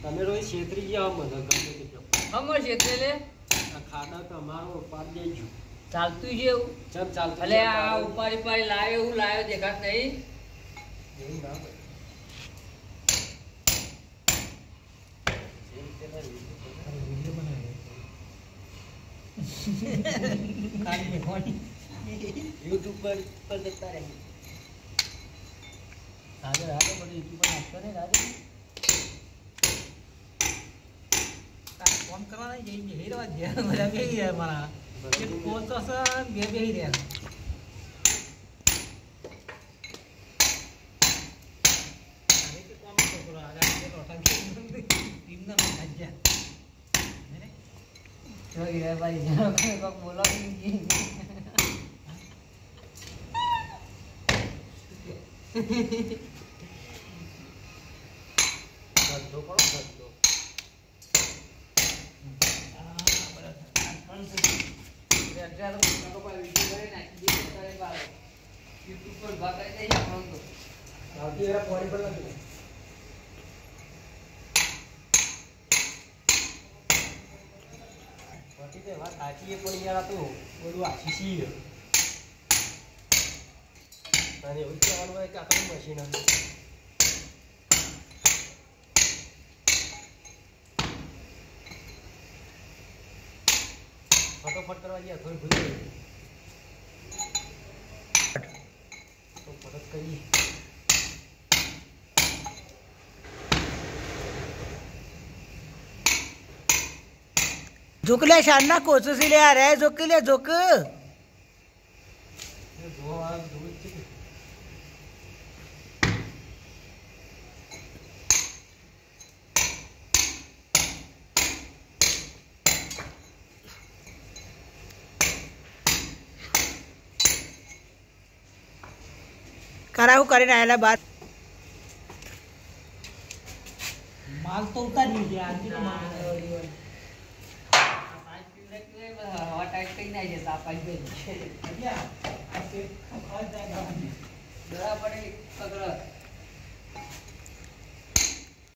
તમે રોજ છેતરી ગયા મને ગમે તે અમર છેતરે લે આ ખાડા તમારો પાડ દેજો ચાલતું છે એવું ચમ ચાલતું અલે આ ઉપાડી પાડી લાવે એવું લાવ્યો દેખાત નહીં એવું ના YouTube પર જતા રહે આજે રાતે બધું YouTube પર નાખતો ને રાતે ફોન કરવા નહીં જઈ જઈ રહ્યા છે બધા બેહી રહ્યા મારા એક પોતો છે બે બેહી રહ્યા અરે કે કામ કરો આગળ કે રોટા ટીમ ના મજા જો યાર ભાઈ જાનો કોઈ બોલો નહીં ધંધો કરો ધંધો વાત સાચી પણ યાર તો બધું આશી અને એવું કહેવાનું હોય કે આખું મશીન ફટોફટ કરવા ગયા થોડી ભૂલી તો ફરક કરીએ झुकले शाना कोचो से ले आ रहा है झुक ले झुक कराहू કરીને આયેલા બાદ માલ તો ઉતારી દે આજી તો માલ હવા ટાઈટ કરી નાખી દે તાપાઈ દે અલ્યા આ તે ખાવા જાય દરા પડે પકડ